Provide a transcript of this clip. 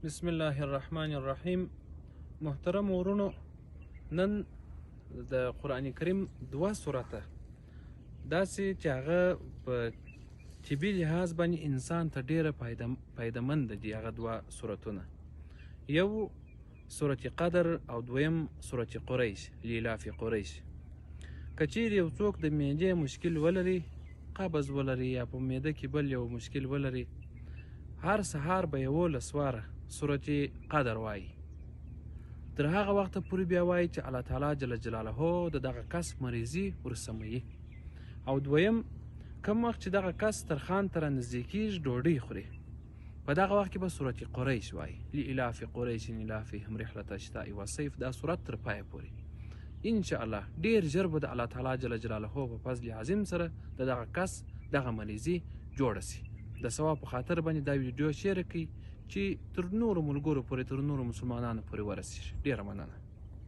بسم الله الرحمن الرحیم. محترم ورونو، نن د قرآن کریم دوه سورته داسې چې هغه په طبي لحاظ باندې انسان ته ډیره فایدمند دي. هغه دوه سورتونه، یو سورت قدر او دویم سورت قریش، لیلاف قریش. که چیرې یو څوک د معدې مشکل ولري، قبض ولري، یا په معده کې بل یو مشکل ولري، هر سهار به 11 واره سورت قدر وایي. تر هغه وخته پورې بیا وایي چې الله تعالی جل جلاله د دغه کس مریضي ورسموي. او دویم، کوم وخت چې دغه کس ترخان ته رانږدې کېږي، ډوډۍ خوري، په دغه وخت کې به سورت قریش وایي، لإلاف قریش إیلافهم رحلة الشتاء والصيف. دا سورت تر پایه پورې انشاءالله ډیر ژر به د الله تعالی جل جلاله په فضل عظیم سره د دغه کس دغه مریضي جوړه سي. د ثواب په خاطر باندې دا ویډیو شیر کړئ چې تر نورو ملګرو پورې، تر نورو مسلمانانو پورې ورسیږي. ډیره مننه.